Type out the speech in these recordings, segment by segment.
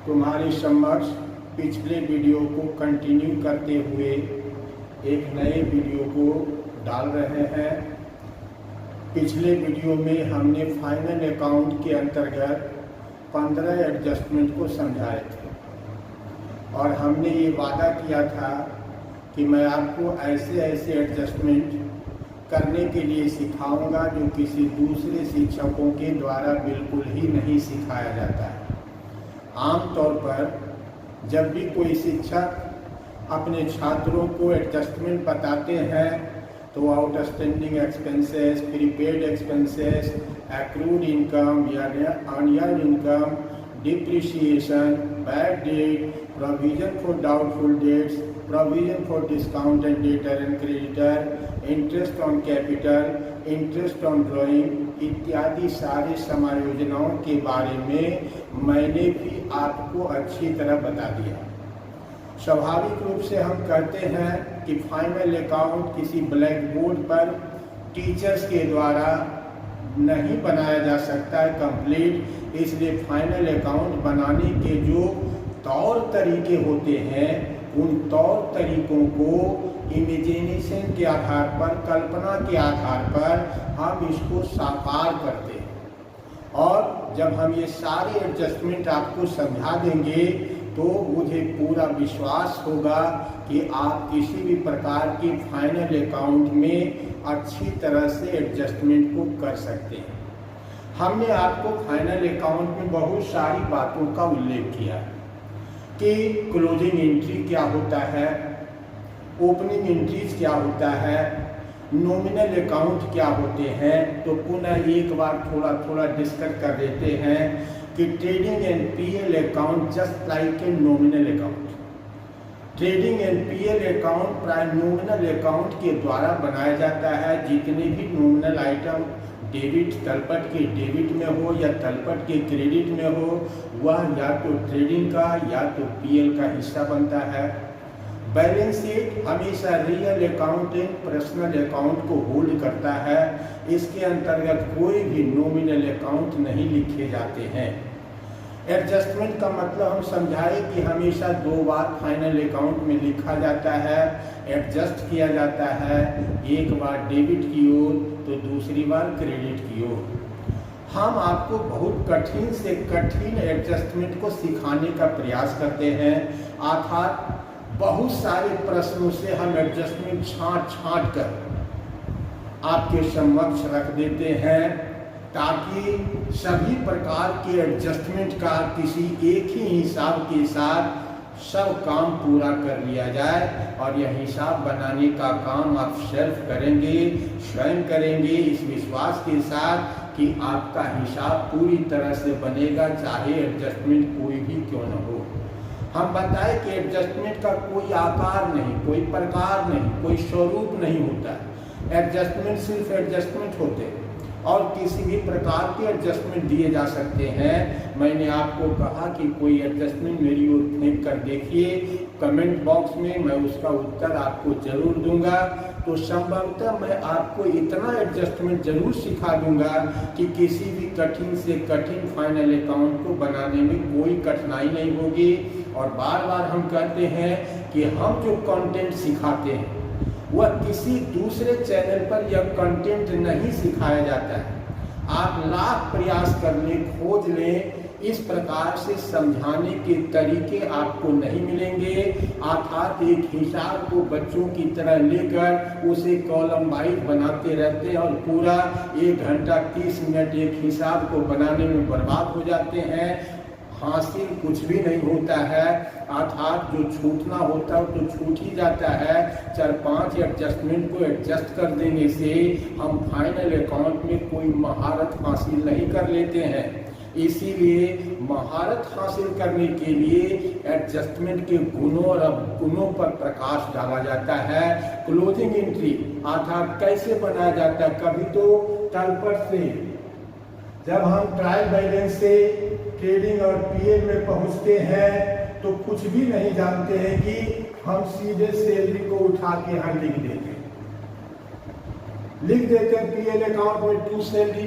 तुम्हारे समक्ष पिछले वीडियो को कंटिन्यू करते हुए एक नए वीडियो को डाल रहे हैं। पिछले वीडियो में हमने फाइनल अकाउंट के अंतर्गत 15 एडजस्टमेंट को समझाए थे और हमने ये वादा किया था कि मैं आपको ऐसे एडजस्टमेंट करने के लिए सिखाऊंगा जो किसी दूसरे शिक्षकों के द्वारा बिल्कुल ही नहीं सिखाया जाता है। आमतौर पर जब भी कोई शिक्षक अपने छात्रों को एडजस्टमेंट बताते हैं तो outstanding expenses, prepaid expenses, accrued income या unearned income, depreciation, bad debt, provision for doubtful debts, provision for discounted debtor and creditor, interest on capital, interest on drawing इत्यादि सारे समायोजनाओं के बारे में मैंने भी आपको अच्छी तरह बता दिया। स्वाभाविक रूप से हम कहते हैं कि फाइनल अकाउंट किसी ब्लैक बोर्ड पर टीचर्स के द्वारा नहीं बनाया जा सकता है कंप्लीट, इसलिए फाइनल अकाउंट बनाने के जो तौर तरीके होते हैं उन तौर तरीकों को इमेजिनेशन के आधार पर, कल्पना के आधार पर हम इसको साकार करते हैं। और जब हम ये सारे एडजस्टमेंट आपको समझा देंगे तो मुझे पूरा विश्वास होगा कि आप किसी भी प्रकार की फाइनल अकाउंट में अच्छी तरह से एडजस्टमेंट को कर सकते हैं। हमने आपको फाइनल अकाउंट में बहुत सारी बातों का उल्लेख किया कि क्लोजिंग एंट्री क्या होता है, ओपनिंग एंट्रीज क्या होता है, नॉमिनल अकाउंट क्या होते हैं। तो पुनः एक बार थोड़ा डिस्कस कर देते हैं कि trading and PL account just like a nominal account. Trading and PL account प्राय नॉमिनल अकाउंट के द्वारा बनाया जाता है। जितने भी नॉमिनल आइटम डेबिट तलपट के डेबिट में हो या तलपट के क्रेडिट में हो, वह या तो ट्रेडिंग का या तो पीएल का हिस्सा बनता है। बैलेंस शीट हमेशा रियल अकाउंटिंग पर्सनल अकाउंट को होल्ड करता है। इसके अंतर्गत कोई भी नॉमिनल अकाउंट नहीं लिखे जाते हैं। एडजस्टमेंट का मतलब हम समझाए कि हमेशा दो बार फाइनल अकाउंट में लिखा जाता है, एडजस्ट किया जाता है, एक बार डेबिट की ओर तो दूसरी बार क्रेडिट की ओर। हम आपको बहुत कठिन से कठिन एडजस्टमेंट को सिखाने का प्रयास करते हैं, अर्थात बहुत सारे प्रश्नों से हम एडजस्टमेंट छांट कर आपके समक्ष रख देते हैं ताकि सभी प्रकार के एडजस्टमेंट का किसी एक ही हिसाब के साथ सब काम पूरा कर लिया जाए। और यह हिसाब बनाने का काम आप सेल्फ करेंगे, स्वयं करेंगे, इस विश्वास के साथ कि आपका हिसाब पूरी तरह से बनेगा, चाहे एडजस्टमेंट कोई भी क्यों न हो। हम बताएं कि एडजस्टमेंट का कोई आकार नहीं, कोई प्रकार नहीं, कोई स्वरूप नहीं होता। एडजस्टमेंट सिर्फ एडजस्टमेंट होते हैं और किसी भी प्रकार के एडजस्टमेंट दिए जा सकते हैं। मैंने आपको कहा कि कोई एडजस्टमेंट मेरी ओर फेंक कर देखिए, कमेंट बॉक्स में मैं उसका उत्तर आपको जरूर दूंगा। तो संभवतः मैं आपको इतना एडजस्टमेंट जरूर सिखा दूंगा कि किसी भी कठिन से कठिन फाइनल अकाउंट को बनाने में कोई कठिनाई नहीं होगी। और बार बार हम कहते हैं कि हम जो कंटेंट सिखाते हैं वह किसी दूसरे चैनल पर यह कंटेंट नहीं सिखाया जाता है। आप लाख प्रयास कर लें, खोज लें, इस प्रकार से समझाने के तरीके आपको नहीं मिलेंगे। अर्थात एक हिसाब को बच्चों की तरह लेकर उसे कॉलम वाइज बनाते रहते हैं और पूरा 1 घंटा 30 मिनट एक हिसाब को बनाने में बर्बाद हो जाते हैं। हासिल कुछ भी नहीं होता है, अर्थात जो छूटना होता है तो छूट ही जाता है। 4-5 एडजस्टमेंट को एडजस्ट कर देने से हम फाइनल अकाउंट में कोई महारत हासिल नहीं कर लेते हैं। इसीलिए महारत हासिल करने के लिए एडजस्टमेंट के गुणों और अवगुणों पर प्रकाश डाला जाता है। क्लोजिंग एंट्री अर्थात कैसे बनाया जाता है। कभी तो तलपट से जब हम ट्रायल बैलेंस से ट्रेडिंग और पीएल में पहुंचते हैं तो कुछ भी नहीं जानते हैं कि हम सीधे सैलरी को उठा के हम लिख देते हैं पीएल अकाउंट में 2 सैलरी,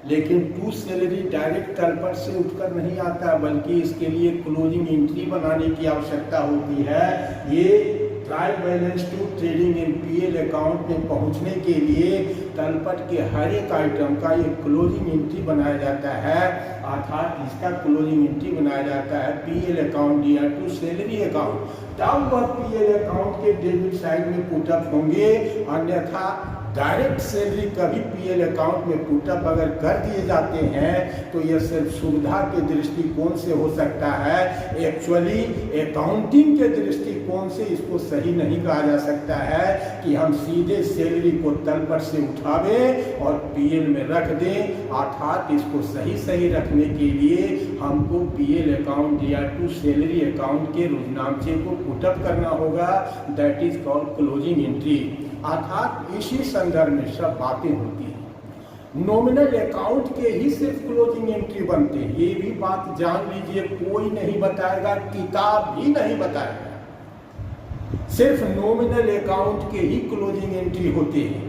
लेकिन टू सैलरी डायरेक्ट तलपट से उठकर नहीं आता, बल्कि इसके लिए क्लोजिंग एंट्री बनाने की आवश्यकता होती है। ये trial balance to trading in PL account में पहुंचने के लिए तलपट के हर एक आइटम का एक क्लोजिंग एंट्री बनाया जाता है, अर्थात इसका क्लोजिंग एंट्री बनाया जाता है पीएल अकाउंट या टू सैलरी अकाउंट। तब वह पीएल अकाउंट के डेबिट साइड में पुटअप होंगे, अन्यथा डायरेक्ट सैलरी कभी पीएल अकाउंट में पुटअप अगर कर दिए जाते हैं तो यह सिर्फ सुविधा के दृष्टिकोण से हो सकता है। एक्चुअली अकाउंटिंग के दृष्टिकोण से इसको सही नहीं कहा जा सकता है कि हम सीधे सैलरी को तलपट से उठावें और पीएल में रख दें, अर्थात इसको सही रखने के लिए हमको पीएल अकाउंट या टू सैलरी अकाउंट के रुजनामचे को पुटअप करना होगा। That is called closing entry. अर्थात इसी संदर्भ में सब बातें होती हैं। नॉमिनल अकाउंट के ही सिर्फ क्लोजिंग एंट्री बनते हैं, ये भी बात जान लीजिए। कोई नहीं बताएगा, किताब भी नहीं बताएगा। सिर्फ नॉमिनल अकाउंट के ही क्लोजिंग एंट्री होते हैं।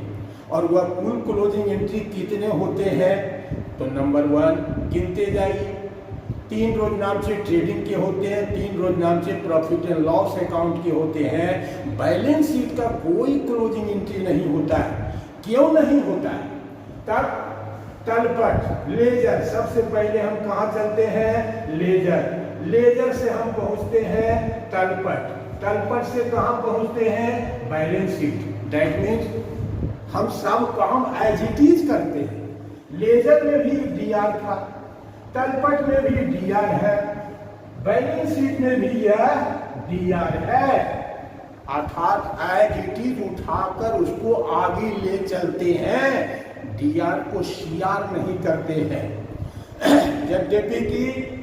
और वह कुल क्लोजिंग एंट्री कितने होते हैं तो नंबर 1 गिनते जाइए। 3 रोजनामचे ट्रेडिंग के होते हैं, 3 रोजनामचे प्रॉफिट एंड लॉस अकाउंट के होते हैं। बैलेंस शीट का कोई क्लोजिंग एंट्री नहीं होता है। क्यों नहीं होता है? तब तलपट लेजर, सबसे पहले हम कहाँ चलते हैं? लेजर से हम पहुंचते हैं तलपट, तलपट से कहाँ पहुंचते हैं? Balance sheet. दैट मीन्स हम सब काम एज इट इज करते हैं। लेजर में भी डीआर था, तलपट में भी डीआर है, बैलेंस शीट में भी यह डीआर है, अर्थात एज इट इज उठाकर उसको आगे ले चलते हैं, डीआर को सीआर नहीं करते हैं। यद्यपि कि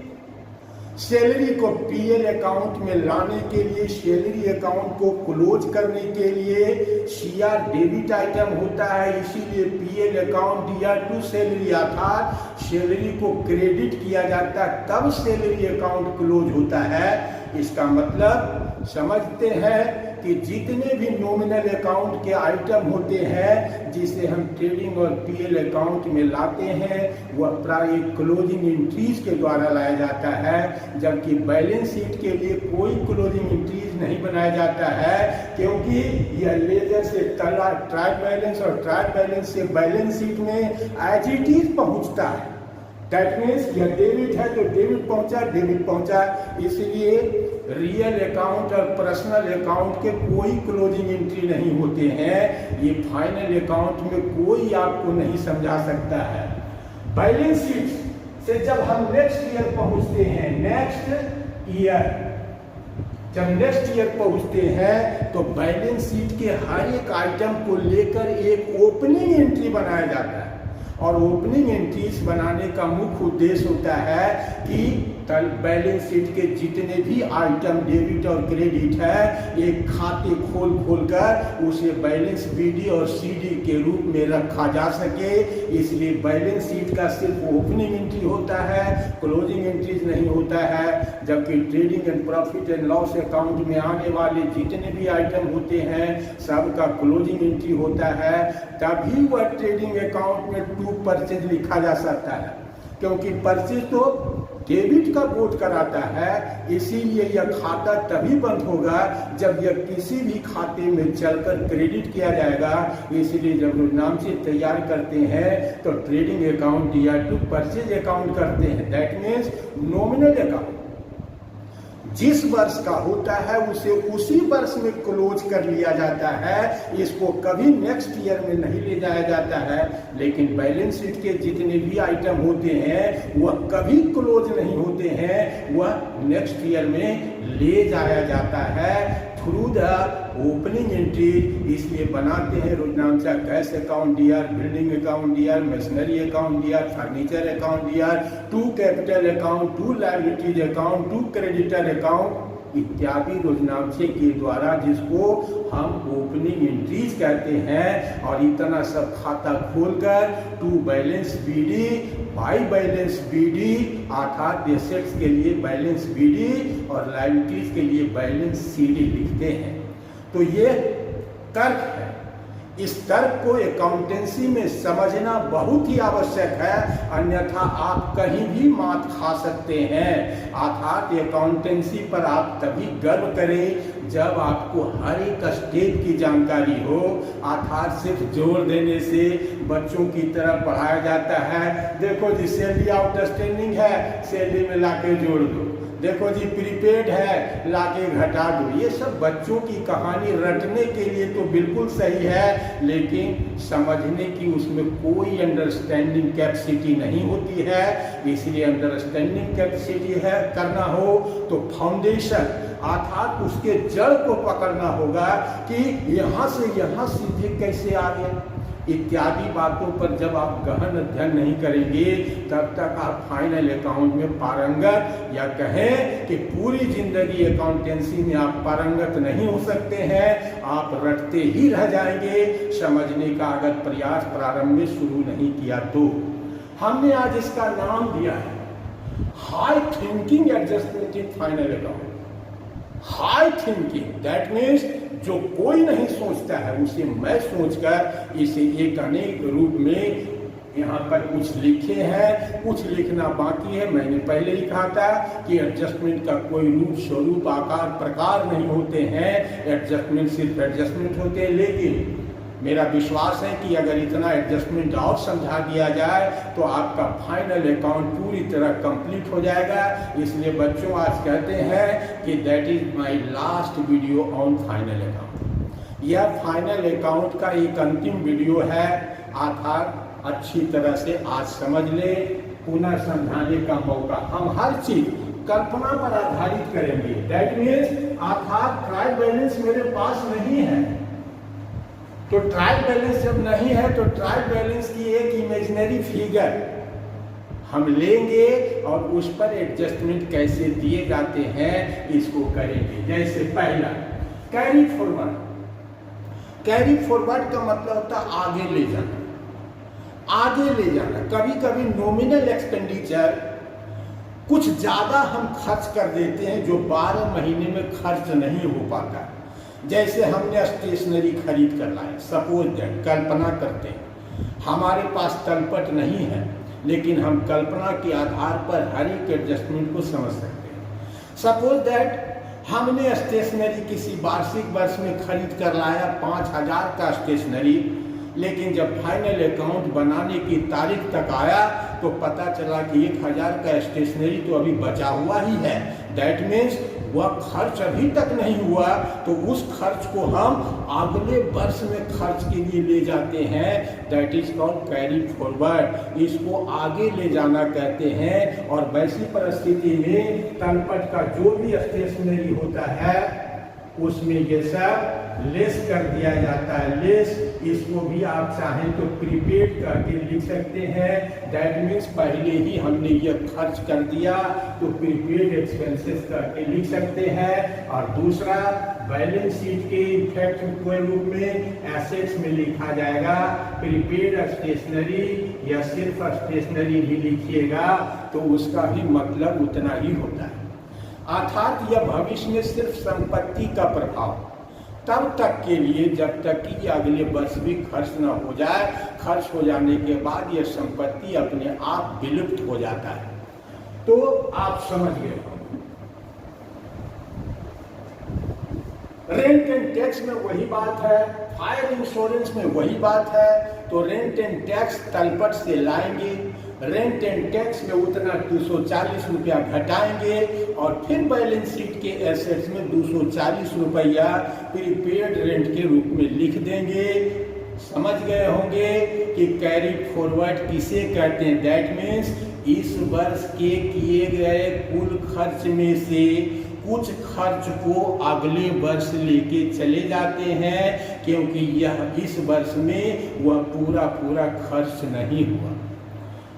सैलरी को पीएल अकाउंट में लाने के लिए, सैलरी अकाउंट को क्लोज करने के लिए सीआर डेबिट आइटम होता है, इसीलिए PL account D R to salary, अर्थात सैलरी को क्रेडिट किया जाता है तब सैलरी अकाउंट क्लोज होता है। इसका मतलब समझते हैं कि जितने भी नॉमिनल अकाउंट के आइटम होते हैं जिसे हम ट्रेडिंग और पीएल अकाउंट में लाते हैं वह प्राय क्लोजिंग एंट्रीज के द्वारा लाया जाता है, जबकि बैलेंस शीट के लिए कोई क्लोजिंग एंट्रीज नहीं बनाया जाता है, क्योंकि यह लेजर से ट्रायल बैलेंस और ट्रायल बैलेंस से बैलेंस शीट में एज इट इज पहुंचता है। दैट मीन्स यह डेबिट है तो डेबिट पहुंचा, इसलिए रियल अकाउंट और पर्सनल अकाउंट के कोई क्लोजिंग एंट्री नहीं होते हैं। ये फाइनल अकाउंट में कोई आपको नहीं समझा सकता है। बैलेंस शीट से जब हम नेक्स्ट ईयर पहुंचते हैं, जब नेक्स्ट ईयर पहुंचते हैं तो बैलेंस शीट के हर एक आइटम को लेकर एक ओपनिंग एंट्री बनाया जाता है, और ओपनिंग एंट्रीज बनाने का मुख्य उद्देश्य होता है कि बैलेंस शीट के जितने भी आइटम डेबिट और क्रेडिट है एक खाते खोल कर उसे बैलेंस बीडी और सीडी के रूप में रखा जा सके। इसलिए बैलेंस शीट का सिर्फ ओपनिंग एंट्री होता है, क्लोजिंग एंट्रीज नहीं होता है। जबकि trading and profit and loss account में आने वाले जितने भी आइटम होते हैं सबका क्लोजिंग एंट्री होता है। तभी वह ट्रेडिंग अकाउंट में टू परचेज लिखा जा सकता है, क्योंकि परचेज तो डेबिट का कोड कराता है, इसीलिए यह खाता तभी बंद होगा जब यह किसी भी खाते में चलकर क्रेडिट किया जाएगा। इसलिए जब रुजनामचे तैयार करते हैं तो ट्रेडिंग अकाउंट या टू परचेज अकाउंट करते हैं। दैट मीन्स नॉमिनल अकाउंट जिस वर्ष का होता है उसे उसी वर्ष में क्लोज कर लिया जाता है, इसको कभी नेक्स्ट ईयर में नहीं ले जाया जाता है। लेकिन बैलेंस शीट के जितने भी आइटम होते हैं वह कभी क्लोज नहीं होते हैं, वह नेक्स्ट ईयर में ले जाया जाता है थ्रू द ओपनिंग एंट्री। इसलिए बनाते हैं रोजनामचा cash account Dr, building account Dr, machinery account Dr, furniture account D R, to capital account, to liabilities account, to creditor account इत्यादि रोजनामचे के द्वारा, जिसको हम ओपनिंग एंट्रीज कहते हैं। और इतना सब खाता खोलकर to balance BD, by balance BD, अर्थात एसेट्स के लिए बैलेंस बीडी और लायबिलिटीज के लिए बैलेंस सीडी लिखते हैं। तो ये तर्क है इस तर्क को अकाउंटेंसी में समझना बहुत ही आवश्यक है, अन्यथा आप कहीं भी मात खा सकते हैं। अर्थात अकाउंटेंसी पर आप तभी गर्व करें जब आपको हर एक स्टेप की जानकारी हो। अर्थात सिर्फ जोर देने से बच्चों की तरह पढ़ाया जाता है, देखो जी सैलरी आउटस्टैंडिंग है, सैलरी में लाके जोड़ दो, देखो जी प्रीपेड है लाके घटा दो। ये सब बच्चों की कहानी रटने के लिए तो बिल्कुल सही है, लेकिन समझने की उसमें कोई अंडरस्टैंडिंग कैपेसिटी नहीं होती है। इसलिए अंडरस्टैंडिंग कैपेसिटी है करना हो तो फाउंडेशन अर्थात उसके जड़ को पकड़ना होगा कि यहाँ से यहाँ सीधे कैसे आ गया, इत्यादि बातों पर जब आप गहन अध्ययन नहीं करेंगे तब तक आप फाइनल अकाउंट में पारंगत या कहें कि पूरी जिंदगी अकाउंटेंसी में आप पारंगत नहीं हो सकते हैं, आप रटते ही रह जाएंगे। समझने का अगर प्रयास प्रारंभ में शुरू नहीं किया तो हमने आज इसका नाम दिया है high thinking adjustment in final account. High thinking that means जो कोई नहीं सोचता है उसे मैं सोचकर इसे एक अनेक रूप में यहाँ पर कुछ लिखे हैं, कुछ लिखना बाकी है। मैंने पहले ही कहा था कि एडजस्टमेंट का कोई रूप स्वरूप आकार प्रकार नहीं होते हैं, एडजस्टमेंट सिर्फ एडजस्टमेंट होते हैं। लेकिन मेरा विश्वास है कि अगर इतना एडजस्टमेंट और समझा दिया जाए तो आपका फाइनल अकाउंट पूरी तरह कंप्लीट हो जाएगा। इसलिए बच्चों आज कहते हैं कि that is my last video on final account. यह फाइनल अकाउंट का एक अंतिम वीडियो है, अर्थात अच्छी तरह से आज समझ ले, पुनः समझाने का मौका। हम हर चीज कल्पना पर आधारित करेंगे। दैट मीन्स अर्थात ट्रायल बैलेंस मेरे पास नहीं है तो ट्रायल बैलेंस जब नहीं है तो ट्रायल बैलेंस की एक इमेजिनरी फिगर हम लेंगे और उस पर एडजस्टमेंट कैसे दिए जाते हैं इसको करेंगे। जैसे पहला कैरी फॉरवर्ड। कैरी फॉरवर्ड का मतलब होता है आगे ले जाना, आगे ले जाना। कभी कभी नॉमिनल एक्सपेंडिचर कुछ ज्यादा हम खर्च कर देते हैं जो 12 महीने में खर्च नहीं हो पाता। जैसे हमने स्टेशनरी खरीद कर लाए, सपोज दैट कल्पना करते हैं हमारे पास तलपट नहीं है, लेकिन हम कल्पना के आधार पर हर एक एडजस्टमेंट को समझ सकते हैं। सपोज दैट हमने स्टेशनरी किसी वार्षिक वर्ष में खरीद कर लाया 5000 का स्टेशनरी, लेकिन जब फाइनल अकाउंट बनाने की तारीख तक आया तो पता चला कि 1000 का स्टेशनरी तो अभी बचा हुआ ही है। दैट मीन्स वह खर्च अभी तक नहीं हुआ, तो उस खर्च को हम अगले वर्ष में खर्च के लिए ले जाते हैं। That is called carry forward. इसको आगे ले जाना कहते हैं। और वैसी परिस्थिति में तलपट का जो भी स्टेशनरी होता है उसमें ये सब लेस कर दिया जाता है। लेस इसको भी आप चाहें तो प्रीपेड करके लिख सकते हैं। दैट मीन्स पहले ही हमने ये खर्च कर दिया तो प्रीपेड एक्सपेंसेस करके लिख सकते हैं। और दूसरा बैलेंस शीट के इफेक्ट के रूप में एसेट्स में लिखा जाएगा प्रीपेड स्टेशनरी, या सिर्फ स्टेशनरी भी लिखिएगा तो उसका भी मतलब उतना ही होता है। अर्थात यह भविष्य में सिर्फ संपत्ति का प्रभाव तब तक के लिए जब तक कि अगले वर्ष भी खर्च न हो जाए। खर्च हो जाने के बाद यह संपत्ति अपने आप विलुप्त हो जाता है। तो आप समझ गए। रेंट एंड टैक्स में वही बात है, फायर इंश्योरेंस में वही बात है। तो रेंट एंड टैक्स तलपट से लाएंगे, रेंट एंड टैक्स में उतना 240 रुपया घटाएंगे और फिर बैलेंस शीट के एसेट्स में 240 रुपया प्रीपेड रेंट के रूप में लिख देंगे। समझ गए होंगे कि कैरी फॉरवर्ड किसे कहते हैं। दैट मीन्स इस वर्ष के किए गए कुल खर्च में से कुछ खर्च को अगले वर्ष लेके चले जाते हैं, क्योंकि यह इस वर्ष में वह पूरा खर्च नहीं हुआ।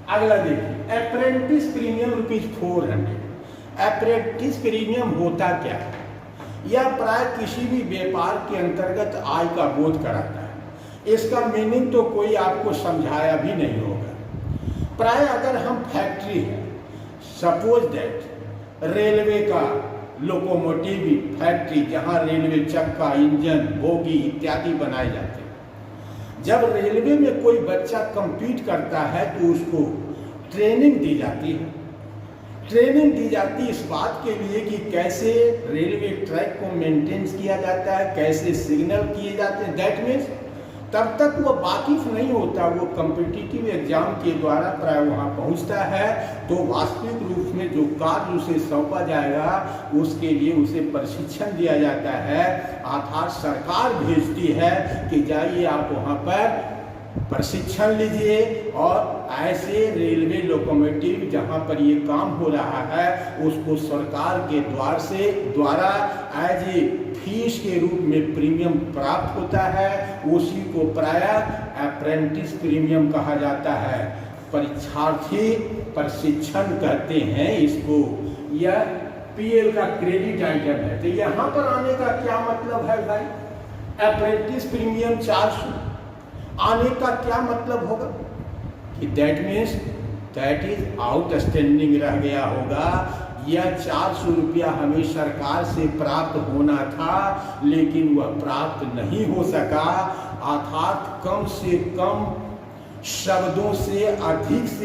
अगला देखिए अप्रेंटिस प्रीमियम ₹400। अप्रेंटिस प्रीमियम होता क्या है? यह प्राय किसी भी व्यापार के अंतर्गत आय का बोध कराता है। इसका मीनिंग तो कोई आपको समझाया भी नहीं होगा। प्राय अगर हम फैक्ट्री है, सपोज दैट रेलवे का लोकोमोटिव फैक्ट्री जहां रेलवे चक्का, इंजन, बोगी इत्यादि बनाए जाते हैं, जब रेलवे में कोई बच्चा compete करता है तो उसको ट्रेनिंग दी जाती है। ट्रेनिंग दी जाती है इस बात के लिए कि कैसे रेलवे ट्रैक को मेंटेन किया जाता है, कैसे सिग्नल किए जाते हैं। दैट मीन्स तब तक वो वाकिफ नहीं होता, वो कम्पिटिटिव एग्जाम के द्वारा प्राय वहाँ पहुँचता है तो वास्तविक रूप में जो कार्य उसे सौंपा जाएगा उसके लिए उसे प्रशिक्षण दिया जाता है। अर्थात सरकार भेजती है कि जाइए आप वहाँ पर प्रशिक्षण लीजिए और ऐसे रेलवे लोकोमोटिव जहाँ पर ये काम हो रहा है उसको सरकार के द्वारा एज ए फीस के रूप में प्रीमियम प्राप्त होता है। उसी को प्रायः अप्रेंटिस प्रीमियम कहा जाता है, परीक्षार्थी प्रशिक्षण कहते हैं इसको। यह पीएल का क्रेडिट आइटम है। तो यहाँ पर आने का क्या मतलब है भाई? अप्रेंटिस प्रीमियम 400 आने का क्या मतलब होगा कि that means that is outstanding रह गया होगा। यह 400 रुपया हमें सरकार से प्राप्त होना था लेकिन वह प्राप्त नहीं हो सका। अर्थात कम से कम शब्दों से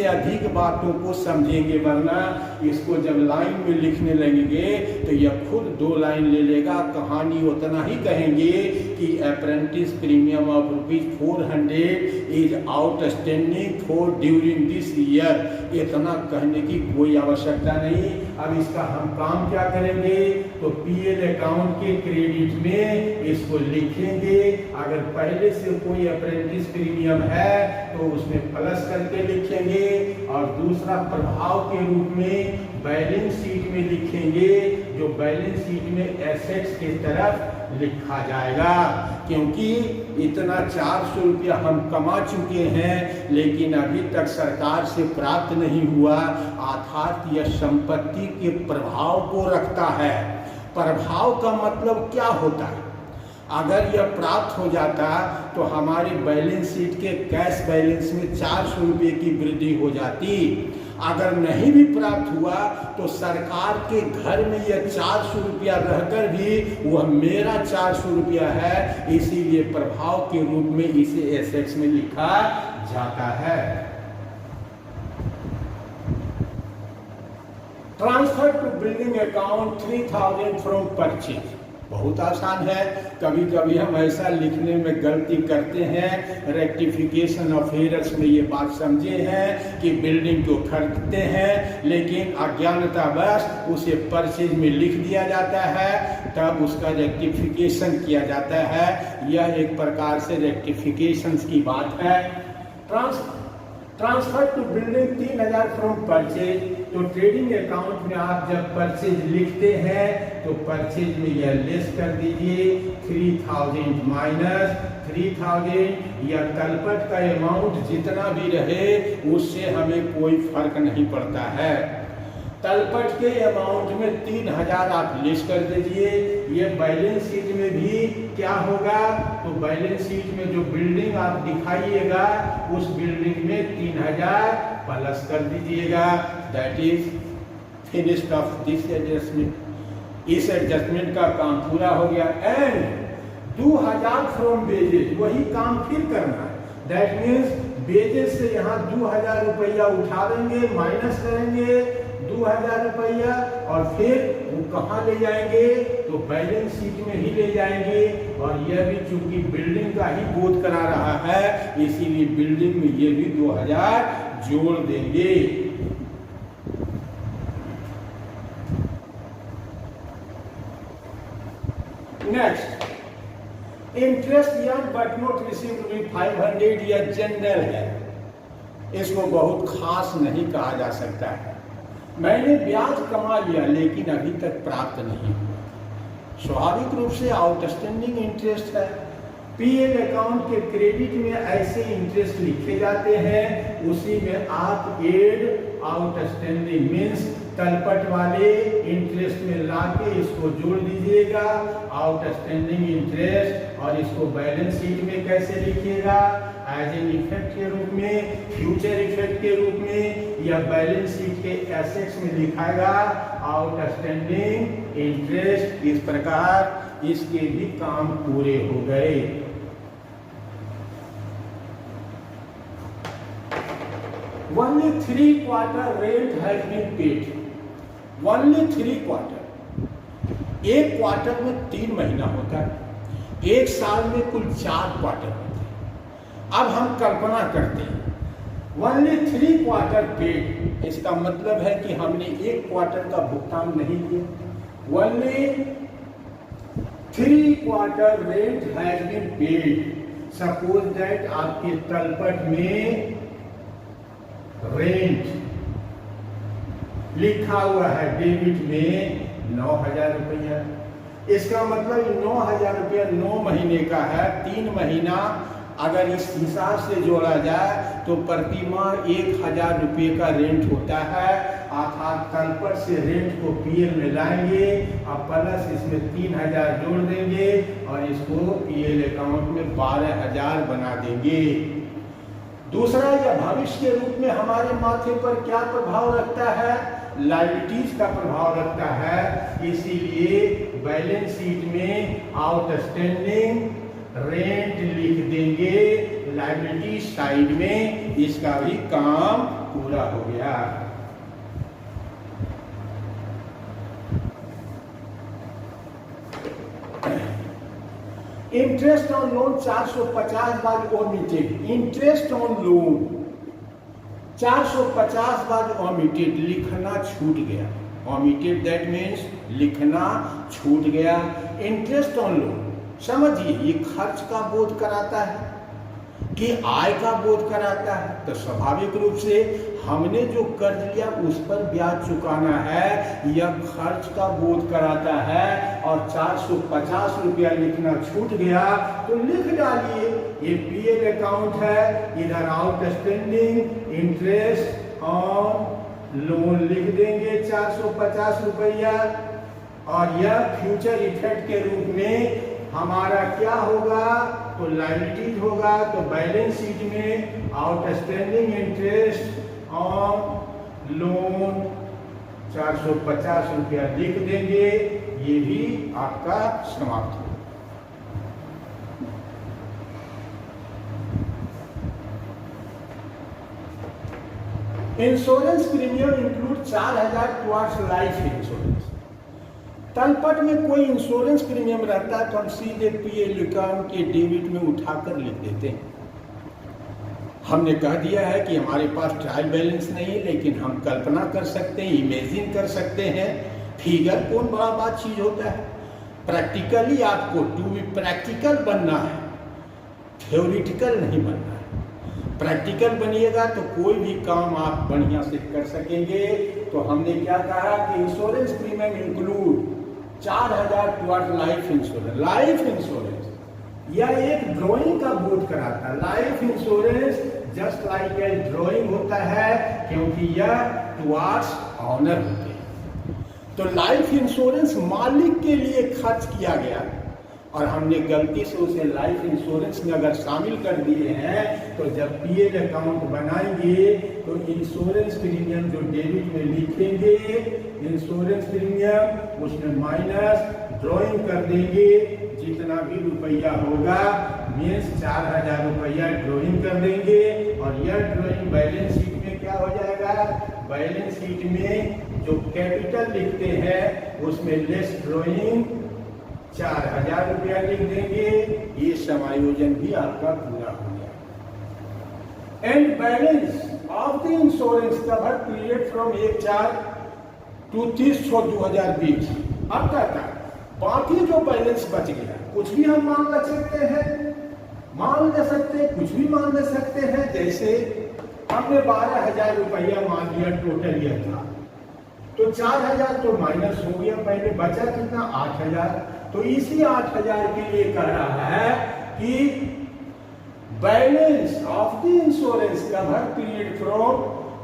अधिक बातों को समझेंगे, वरना इसको जब लाइन में लिखने लगेंगे तो यह खुद 2 लाइन ले लेगा। कहानी उतना ही कहेंगे कि apprentice premium of ₹400 is outstanding for during this year. इतना कहने की कोई आवश्यकता नहीं। अब इसका हम काम क्या करेंगे तो पीएल अकाउंट के क्रेडिट में इसको लिखेंगे। अगर पहले से कोई अप्रेंटिस प्रीमियम है तो उसमें प्लस करके लिखेंगे और दूसरा प्रभाव के रूप में बैलेंस शीट में लिखेंगे, जो बैलेंस शीट में एसेट्स की तरफ लिखा जाएगा। क्योंकि इतना 400 रुपया हम कमा चुके हैं लेकिन अभी तक सरकार से प्राप्त नहीं हुआ। अर्थात यह संपत्ति के प्रभाव को रखता है। प्रभाव का मतलब क्या होता है? अगर यह प्राप्त हो जाता तो हमारे बैलेंस शीट के कैश बैलेंस में 400 रुपये की वृद्धि हो जाती। अगर नहीं भी प्राप्त हुआ तो सरकार के घर में यह 400 रुपया रहकर भी वह मेरा 400 रुपया है, इसीलिए प्रभाव के रूप में इसे एसेट्स में लिखा जाता है। Transfer to building account 3000 from purchase. बहुत आसान है। कभी कभी हम ऐसा लिखने में गलती करते हैं। रेक्टिफिकेशन ऑफ एरर्स में ये बात समझे हैं कि बिल्डिंग को खरीदते हैं लेकिन अज्ञानतावश उसे परचेज में लिख दिया जाता है, तब उसका रेक्टिफिकेशन किया जाता है। यह एक प्रकार से रेक्टिफिकेशन की बात है। Transfer to building 3000 from purchase. तो ट्रेडिंग अकाउंट में आप जब परचेज लिखते हैं तो परचेज में यह लेस कर दीजिए 3000 माइनस 3000 या तलपट का अमाउंट जितना भी रहे उससे हमें कोई फर्क नहीं पड़ता है। तलपट के अमाउंट में 3000 आप लेस कर दीजिए। ये बैलेंस शीट में भी क्या होगा तो बैलेंस शीट में जो बिल्डिंग आप दिखाइएगा उस बिल्डिंग में 3000 प्लस कर दीजिएगा। That is finished of this adjustment. इस एडजस्टमेंट का काम पूरा हो गया। एंड 2000 फ्रॉम बेजेस, वही काम फिर करना है। दैट मीन्स बेजेस से यहाँ 2000 रुपया उठा देंगे, माइनस करेंगे 2000 रुपया और फिर वो कहाँ ले जाएंगे तो बैलेंस शीट में ही ले जाएंगे। और यह भी चूंकि बिल्डिंग का ही बोध करा रहा है इसीलिए बिल्डिंग में ये भी 2000 जोड़ देंगे। Next, interest earn but not received भी 500 या जनरल है। इसको बहुत खास नहीं कहा जा सकता है। मैंने ब्याज कमा लिया लेकिन अभी तक प्राप्त नहीं हुआ। स्वाभाविक रूप से आउटस्टैंडिंग इंटरेस्ट है। पीएल अकाउंट के क्रेडिट में ऐसे इंटरेस्ट लिखे जाते हैं, उसी में आप एड आउटस्टैंडिंग मीन्स तलपट वाले इंटरेस्ट में लाके इसको जोड़ दीजिएगा आउटस्टैंडिंग इंटरेस्ट। और इसको बैलेंस शीट में कैसे लिखिएगा एज एन इफेक्ट के रूप में, फ्यूचर इफेक्ट के रूप में, या बैलेंस शीट के एसेट्स में लिखाएगा आउटस्टैंडिंग इंटरेस्ट। इस प्रकार इसके भी काम पूरे हो गए। Only 3/4 rent has been paid. Only 3/4. एक क्वार्टर में 3 महीना होता है, एक साल में कुल 4 क्वार्टर होते हैं। अब हम कल्पना करते हैं Only 3/4 paid, इसका मतलब है कि हमने एक क्वार्टर का भुगतान नहीं किया। Only 3/4 rent has been paid. Suppose that आपके तलपट में रेंट लिखा हुआ है डेबिट में 9,000 रुपया। इसका मतलब 9,000 रुपया 9 महीने का है। 3 महीना अगर इस हिसाब से जोड़ा जाए तो प्रति माह 1,000 रुपये का रेंट होता है। अर्थात तलपट से रेंट को पीएल में लाएंगे और प्लस इसमें 3,000 जोड़ देंगे और इसको पीएल अकाउंट में 12,000 बना देंगे। दूसरा, या भविष्य के रूप में हमारे माथे पर क्या प्रभाव रखता है? लायबिलिटीज का प्रभाव रखता है। इसीलिए बैलेंस शीट में आउटस्टैंडिंग रेंट लिख देंगे लायबिलिटी साइड में। इसका भी काम पूरा हो गया। Interest on loan 450 bar omitted. Interest on loan 450 bar omitted, लिखना छूट गया। ओमिटेड दैट मीन्स लिखना छूट गया। इंटरेस्ट ऑन लोन समझिए, ये खर्च का बोध कराता है कि आय का बोध कराता है। तो स्वाभाविक रूप से हमने जो कर्ज लिया उस पर ब्याज चुकाना है, यह खर्च का बोध कराता है। और 450 रुपया लिखना छूट गया तो लिख डालिए, ये पीएल अकाउंट है, इधर आउटस्टैंडिंग इंटरेस्ट ऑन लोन लिख देंगे 450 रुपया। और यह फ्यूचर इफेक्ट के रूप में हमारा क्या होगा? तो लायबिलिटीज होगा। तो बैलेंस शीट में आउटस्टैंडिंग इंटरेस्ट ऑन लोन 450 रुपया लिख देंगे। ये भी आपका समाप्त हो। Insurance premium include 4,000 towards life insurance. तलपट में कोई इंश्योरेंस प्रीमियम रहता है तो हम सीधे पीएल अकाउंट के डेबिट में उठाकर लिख देते हैं। हमने कह दिया है कि हमारे पास ट्रायल बैलेंस नहीं, लेकिन हम कल्पना कर सकते हैं, इमेजिन कर सकते हैं। फिगर कौन बड़ा बात चीज होता है? प्रैक्टिकली आपको टू बी प्रैक्टिकल बनना है, थ्योरिटिकल नहीं बनना है। प्रैक्टिकल बनिएगा तो कोई भी काम आप बढ़िया से कर सकेंगे। तो हमने क्या कहा कि insurance premium include 4,000 toward life insurance. Life insurance यह एक ड्राइंग का बोध कराता है। Life insurance just like a drawing होता है, क्योंकि यह टुवर्ड्स ऑनर होते हैं। तो लाइफ इंश्योरेंस मालिक के लिए खर्च किया गया और हमने गलती से उसे लाइफ इंश्योरेंस में अगर शामिल कर दिए हैं, तो जब पीएल अकाउंट बनाएंगे तो इंश्योरेंस प्रीमियम जो डेबिट में लिखेंगे, इंश्योरेंस प्रीमियम उसमें माइनस ड्राइंग कर देंगे। जितना भी रुपया होगा मीन्स 4,000 रुपया ड्राइंग कर देंगे। और यह ड्राइंग बैलेंस शीट में क्या हो जाएगा? बैलेंस शीट में जो कैपिटल लिखते हैं उसमें लेस ड्राइंग 4,000 रुपया लिख देंगे। ये समायोजन भी आपका पूरा हो गया। And balance of the insurance cover period from 1/4 to 30/6/2020। अब तक बाकी जो बैलेंस बच गया, कुछ भी हम मान ले सकते हैं, कुछ भी मान ले सकते हैं। जैसे हमने 12,000 रुपया मान लिया टोटल यह था, तो 4,000 तो माइनस हो गया, पहले बचा कितना? 8,000। तो इसी 8,000 के लिए कह रहा है कि balance of the insurance cover period from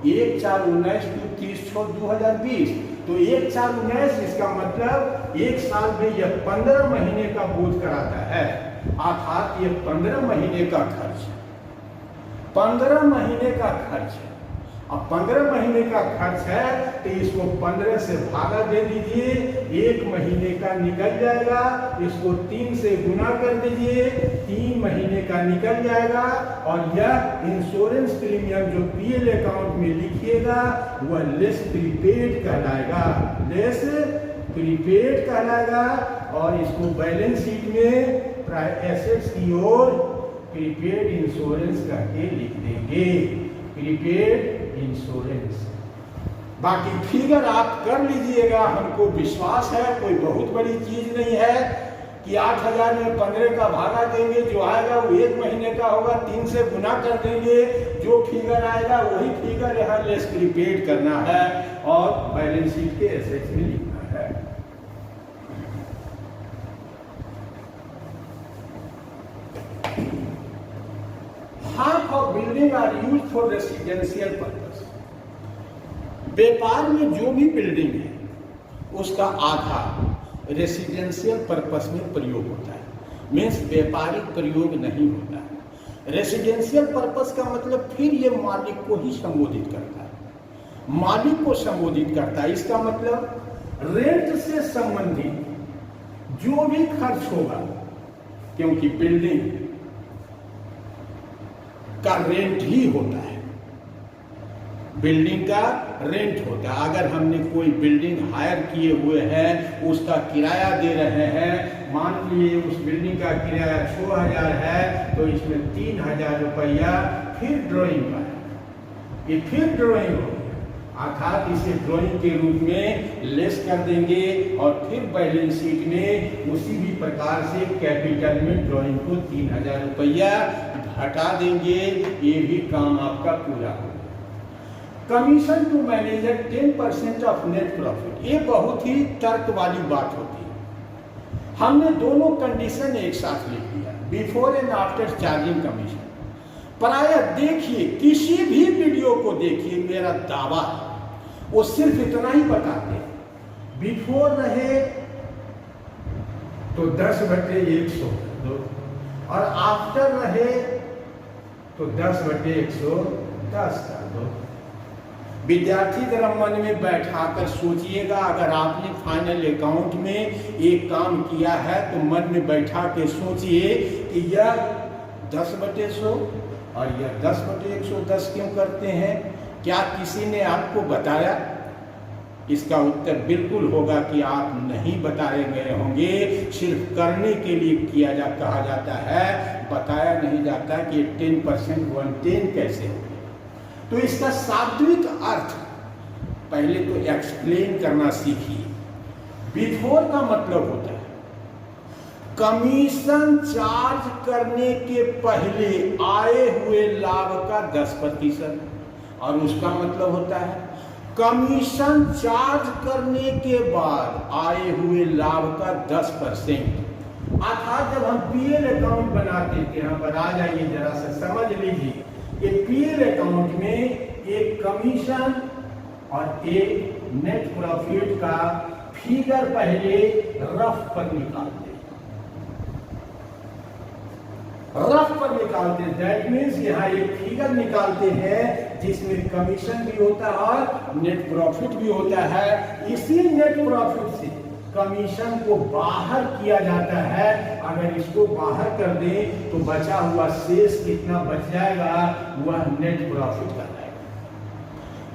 1/4/19 to 30/6/2020। तो 1/4/19 इसका मतलब एक साल में यह 15 महीने का बोझ कराता है। अर्थात ये 15 महीने का खर्च है, 15 महीने का खर्च है। अब 15 महीने का खर्च है तो इसको 15 से भागा दे दीजिए, 1 महीने का निकल जाएगा। इसको 3 से गुना कर दीजिए, 3 महीने का निकल जाएगा। और यह इंश्योरेंस प्रीमियम जो पीएल अकाउंट में लिखिएगा वह लेस प्रीपेड कहलाएगा, लेस प्रीपेड कहलाएगा। और इसको बैलेंस शीट में एसेट्स की ओर प्रीपेड इंश्योरेंस करके लिख देंगे, प्रीपेड इंश्योरेंस। बाकी फिगर आप कर लीजिएगा, हमको विश्वास है कोई बहुत बड़ी चीज नहीं है कि 8000 में 15 का भागा देंगे, जो आएगा वो 1 महीने का होगा, 3 से गुना कर देंगे, जो फिगर आएगा वही फिगर यहाँ लेस प्रीपेड करना है और बैलेंस शीट के एसेट्स में लिखना है। Half of building are use for residential purpose. व्यापार में जो भी बिल्डिंग है उसका आधा रेसिडेंशियल पर्पस में प्रयोग होता है, मीन्स व्यापारिक प्रयोग नहीं होता है। रेसिडेंशियल पर्पस का मतलब फिर ये मालिक को ही संबोधित करता है, मालिक को संबोधित करता है। इसका मतलब रेंट से संबंधित जो भी खर्च होगा, क्योंकि बिल्डिंग का रेंट ही होता है, बिल्डिंग का रेंट होता है। अगर हमने कोई बिल्डिंग हायर किए हुए हैं, उसका किराया दे रहे हैं, मान लीजिए उस बिल्डिंग का किराया 6000 है, तो इसमें 3000 रुपया फिर ड्राइंग का है, ये फिर ड्राइंग हो गया, अर्थात इसे ड्राइंग के रूप में लेस कर देंगे और फिर बैलेंस शीट में उसी भी प्रकार से कैपिटल में ड्राइंग को 3000 रुपया हटा देंगे, ये भी काम आपका पूरा होगा। Commission to manager 10% of net profit, ये बहुत ही तर्क वाली बात होती है। हमने दोनों कंडीशन एक साथ लिख दिया, before and after charging commission. प्रायः देखिए, किसी भी वीडियो को देखिए, मेरा दावा है वो सिर्फ इतना ही बताते हैं, बिफोर रहे तो 10/100 दो, और आफ्टर रहे तो 10/110 कर दो। विद्यार्थी जरा मन में बैठाकर सोचिएगा, अगर आपने फाइनल अकाउंट में एक काम किया है तो मन में बैठा के सोचिए कि यह 10/100 और यह 10/110 क्यों करते हैं। क्या किसी ने आपको बताया? इसका उत्तर बिल्कुल होगा कि आप नहीं बताए गए होंगे, सिर्फ करने के लिए कहा जाता है, बताया नहीं जाता कि 10% 110 कैसे हो। तो इसका शाब्दिक अर्थ पहले तो एक्सप्लेन करना सीखिए। बिफोर का मतलब होता है कमीशन चार्ज करने के पहले आए हुए लाभ का 10%, और उसका मतलब होता है कमीशन चार्ज करने के बाद आए हुए लाभ का 10%। अर्थात जब हम पीएल अकाउंट बनाते थे, यहाँ पर आ जाइए जरा से समझ लीजिए, ये पीएल अकाउंट में एक कमीशन और एक नेट प्रॉफिट का फिगर पहले रफ पर निकालते, रफ पर निकालते हैं। दैट मीन्स यहाँ एक फिगर निकालते हैं जिसमें कमीशन भी होता है और नेट प्रॉफिट भी होता है। इसी नेट प्रॉफिट से कमीशन को बाहर किया जाता है। अगर इसको बाहर कर दें तो बचा हुआ शेष कितना बच जाएगा, वह नेट प्रॉफिट का जाएगा।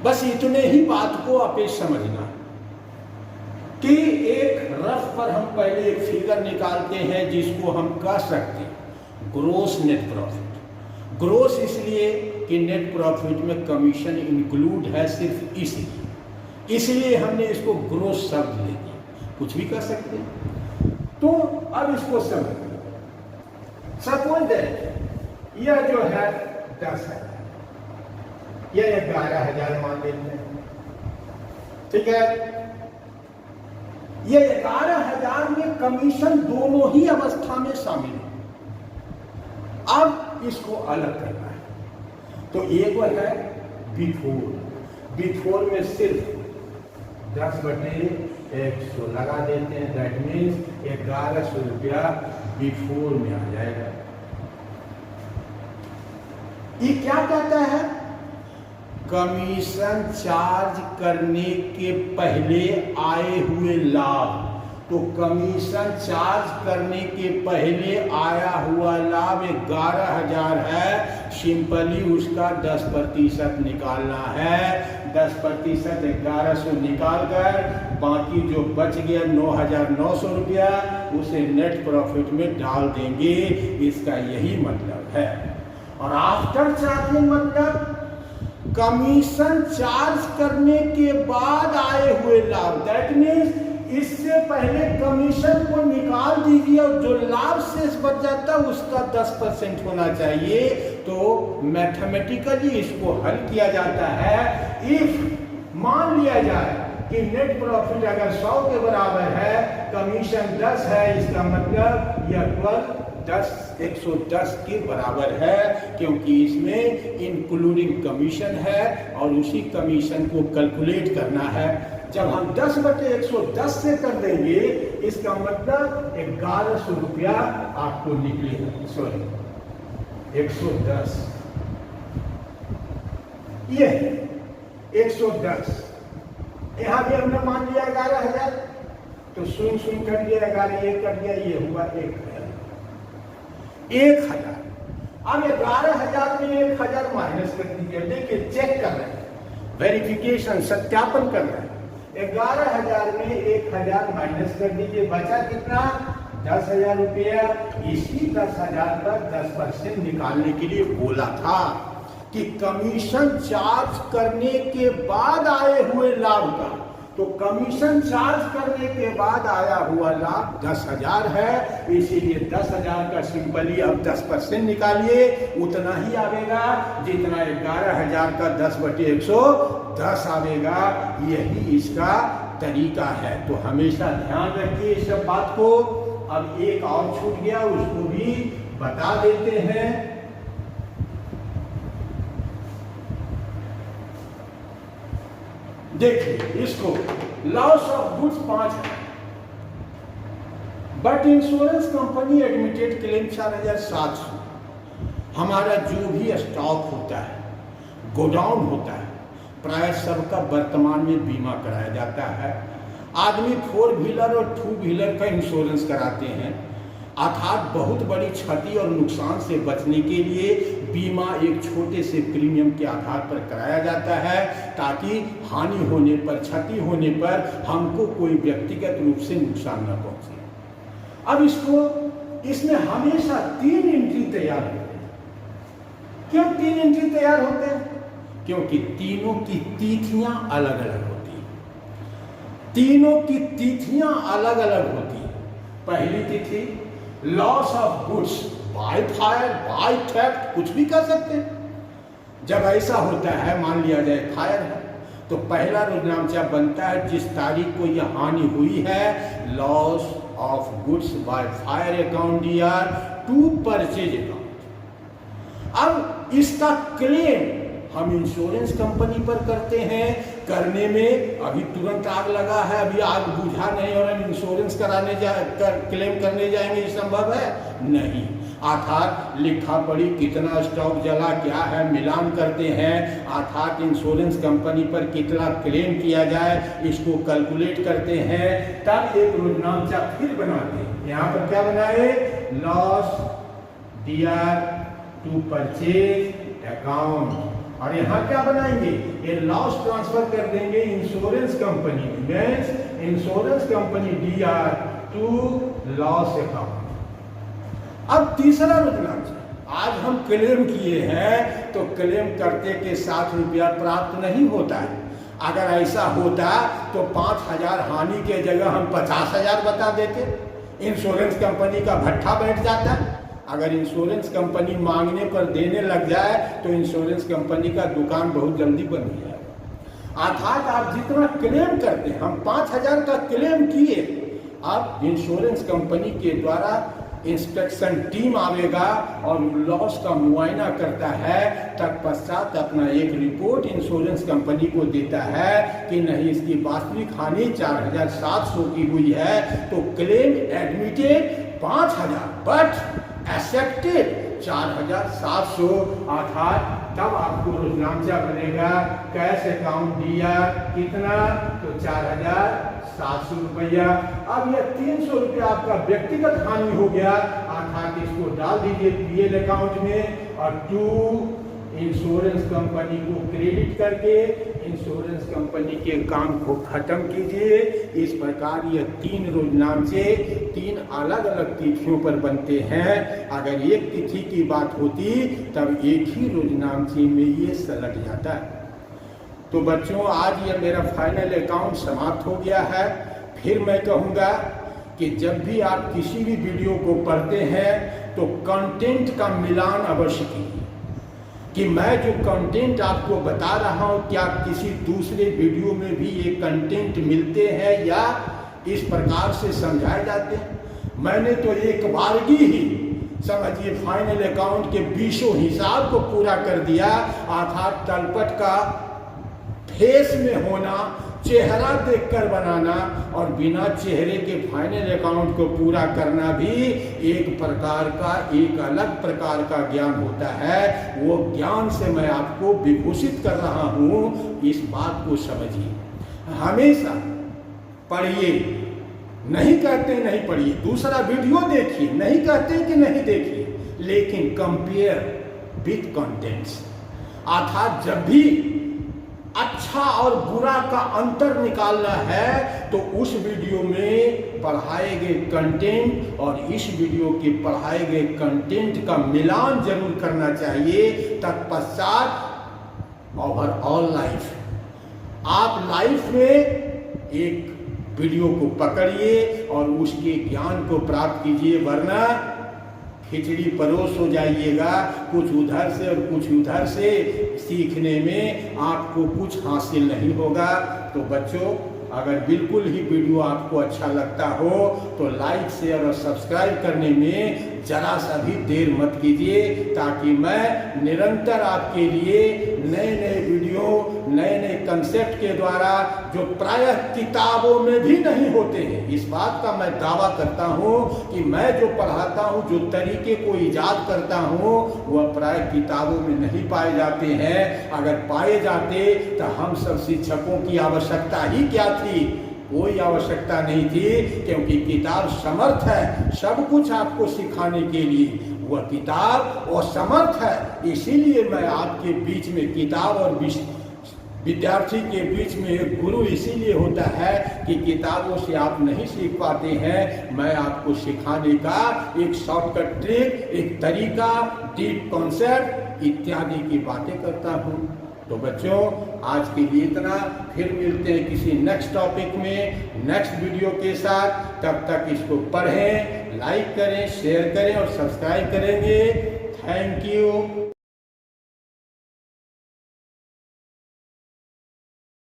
बस इतने ही बात को आप समझना कि एक रफ पर हम पहले एक फिगर निकालते हैं जिसको हम कह सकते हैं ग्रोस नेट प्रॉफिट। ग्रोस इसलिए कि नेट प्रॉफिट में कमीशन इंक्लूड है, सिर्फ इसलिए हमने इसको ग्रोस शब्द ले दिया, कुछ भी कर सकते हैं। तो अब इसको समझिए, सपोज दैट यह जो है 10,000, यह 11,000 मान लेते हैं, ठीक है। यह 11,000 में कमीशन दोनों ही अवस्था में शामिल है। अब इसको अलग करना है तो एक है बिफोर में सिर्फ 10/100 लगा देते हैं। दैट मीन्स 1100 रुपया बिफोर में आ जाएगा। ये क्या कहता है कमीशन चार्ज करने के पहले आए हुए लाभ। तो कमीशन चार्ज करने के पहले आया हुआ लाभ 11,000 है। सिंपली उसका 10% निकालना है। 10% 1100 निकाल कर बाकी जो बच गया 9,900 रुपया उसे नेट प्रॉफिट में डाल देंगे। इसका यही मतलब है। और आफ्टर चार्जिंग मतलब कमीशन चार्ज करने के बाद आए हुए लाभ। दैट मीन्स इससे पहले कमीशन को निकाल दीजिए और जो लाभ शेष बच जाता है उसका 10% होना चाहिए। तो मैथमेटिकली इसको हल किया जाता है। इफ मान लिया जाए कि नेट प्रॉफिट अगर 100 के बराबर है, कमीशन 10 है, इसका मतलब यह 110 के बराबर है, क्योंकि इसमें इंक्लूडिंग कमीशन है और उसी कमीशन को कैलकुलेट करना है। जब हम 10/110 से कर देंगे इसका मतलब 1100 रुपया आपको निकलेगा। सॉरी 110 ये 110 यहां भी हमने मान लिया 11,000 तो 0 कर दिया, 11 1 कर दिया, ये हुआ 1,000। अब 11,000 में 1,000 माइनस कर दीजिए। देखिए चेक कर रहे हैं, वेरिफिकेशन सत्यापन कर रहे हैं। 11,000 में 1,000 माइनस कर दीजिए, बचा कितना 10,000 रुपया। इसी 10,000 का 10% निकालने के लिए बोला था कि कमीशन चार्ज करने के बाद आए हुए लाभ का। तो कमीशन चार्ज करने के बाद आया हुआ लाभ 10,000 है, इसीलिए 10,000 का सिंपली अब 10% निकालिए, उतना ही आवेगा जितना 11,000 का 10/110 आवेगा। यही इसका तरीका है। तो हमेशा ध्यान रखिए इस सब बात को। अब एक और छूट गया, उसको भी बता देते हैं। देखिए इसको लॉस ऑफ गुड्स 5 है, but insurance company admitted claim 4,700। हमारा जो भी स्टॉक होता है, गोडाउन होता है, प्राय सबका वर्तमान में बीमा कराया जाता है। आदमी 4 व्हीलर और 2 व्हीलर का इंश्योरेंस कराते हैं, अर्थात बहुत बड़ी क्षति और नुकसान से बचने के लिए बीमा एक छोटे से प्रीमियम के आधार पर कराया जाता है, ताकि हानि होने पर, क्षति होने पर हमको कोई व्यक्तिगत रूप से नुकसान न पहुंचे। अब इसमें हमेशा 3 एंट्री तैयार होते हैं। क्यों 3 एंट्री तैयार होते हैं? क्योंकि तीनों की तिथियां अलग अलग होती हैं। तीनों की तिथियां अलग अलग होती हैं। पहली तिथि loss of goods by fire, by theft, कुछ भी कर सकते हैं। जब ऐसा होता है, मान लिया जाए फायर है, तो पहला रुद्रांचा बनता है जिस तारीख को यह हानि हुई है, loss of goods by fire account ER to purchase account. अब इसका क्लेम हम इंश्योरेंस कंपनी पर करते हैं। करने में अभी तुरंत आग लगा है, अभी आग बुझा नहीं और हम इंश्योरेंस कराने क्लेम करने जाएंगे, ये संभव है नहीं। अर्थात लिखा पढ़ी कितना स्टॉक जला, क्या है, मिलान करते हैं। अर्थात इंश्योरेंस कंपनी पर कितना क्लेम किया जाए, इसको कैलकुलेट करते हैं, तब एक रोजनामचा फिर बनाते हैं। यहाँ पर क्या बनाए, loss DR to purchase account, और यहाँ क्या बनाएंगे, ये लॉस ट्रांसफर कर देंगे इंश्योरेंस कंपनी में, insurance company DR to loss account. अब तीसरा रुद्रांश, आज हम क्लेम किए हैं तो क्लेम करते के 7 रुपया प्राप्त नहीं होता है। अगर ऐसा होता तो 5,000 हानि के जगह हम 50,000 बता देते, इंश्योरेंस कंपनी का भट्ठा बैठ जाता। अगर इंश्योरेंस कंपनी मांगने पर देने लग जाए तो इंश्योरेंस कंपनी का दुकान बहुत जल्दी बंद हो जाएगा। अर्थात आप जितना क्लेम करते हैं, हम 5,000 का क्लेम किए, अब इंश्योरेंस कंपनी के द्वारा इंस्पेक्शन टीम आवेगा और लॉस का मुआयना करता है, तत्पश्चात अपना एक रिपोर्ट इंश्योरेंस कंपनी को देता है कि नहीं, इसकी वास्तविक हानि 4,700 की हुई है, तो क्लेम एडमिटेड 5,000 बट एक्सेप्टेड 4,700, अर्थात तब आपको रोजनामचा बनेगा। कैश अकाउंट दिया कितना, तो 4,700 रुपया। अब यह 300 रुपया आपका व्यक्तिगत हानि हो गया, अर्थात इसको डाल दीजिए पीएल अकाउंट में और 2 इंश्योरेंस कंपनी को क्रेडिट करके इंश्योरेंस कंपनी के काम को खत्म कीजिए। इस प्रकार यह 3 रोजनामचे 3 अलग अलग तिथियों पर बनते हैं। अगर एक तिथि की बात होती तब एक ही रोजनामचे में ये सलट जाता है। तो बच्चों, आज यह मेरा फाइनल अकाउंट समाप्त हो गया है। फिर मैं कहूँगा कि जब भी आप किसी भी वीडियो को पढ़ते हैं तो कंटेंट का मिलान अवश्य कीजिए कि मैं जो कंटेंट आपको बता रहा हूं क्या किसी दूसरे वीडियो में भी ये कंटेंट मिलते हैं या इस प्रकार से समझाए जाते हैं। मैंने तो एक बारगी ही समझिए फाइनल अकाउंट के 20 हिसाब को पूरा कर दिया, अर्थात तलपट का फेस में होना, चेहरा देखकर बनाना और बिना चेहरे के फाइनल अकाउंट को पूरा करना भी एक प्रकार का, एक अलग प्रकार का ज्ञान होता है। वो ज्ञान से मैं आपको विभूषित कर रहा हूँ, इस बात को समझिए। हमेशा पढ़िए, नहीं कहते नहीं पढ़िए, दूसरा वीडियो देखिए, नहीं कहते कि नहीं देखिए, लेकिन कंपेयर विथ कंटेंट्स, अर्थात जब भी अच्छा और बुरा का अंतर निकालना है तो उस वीडियो में पढ़ाए गए कंटेंट और इस वीडियो के पढ़ाए गए कंटेंट का मिलान जरूर करना चाहिए। तत्पश्चात ओवरऑल लाइफ, आप लाइफ में एक वीडियो को पकड़िए और उसके ज्ञान को प्राप्त कीजिए, वरना खिचड़ी परोस हो जाइएगा। कुछ उधर से और कुछ उधर से सीखने में आपको कुछ हासिल नहीं होगा। तो बच्चों, अगर बिल्कुल ही वीडियो आपको अच्छा लगता हो तो लाइक, शेयर और सब्सक्राइब करने में जरा सा भी देर मत कीजिए, ताकि मैं निरंतर आपके लिए नए नए वीडियो, नए नए कंसेप्ट के द्वारा जो प्रायः किताबों में भी नहीं होते हैं, इस बात का मैं दावा करता हूं कि मैं जो पढ़ाता हूं, जो तरीके को ईजाद करता हूं, वह प्रायः किताबों में नहीं पाए जाते हैं। अगर पाए जाते तो हम सब शिक्षकों की आवश्यकता ही क्या थी? कोई आवश्यकता नहीं थी, क्योंकि किताब समर्थ है सब कुछ आपको सिखाने के लिए। वह किताब और समर्थ है, इसीलिए मैं आपके बीच में किताब और विद्यार्थी के बीच में एक गुरु इसीलिए होता है कि किताबों से आप नहीं सीख पाते हैं। मैं आपको सिखाने का एक शॉर्टकट ट्रिक, एक तरीका, डीप कॉन्सेप्ट इत्यादि की बातें करता हूँ। तो बच्चों, आज के लिए इतना। फिर मिलते हैं किसी नेक्स्ट टॉपिक में, नेक्स्ट वीडियो के साथ। तब तक इसको पढ़ें, लाइक करें, शेयर करें और सब्सक्राइब करेंगे। Thank you.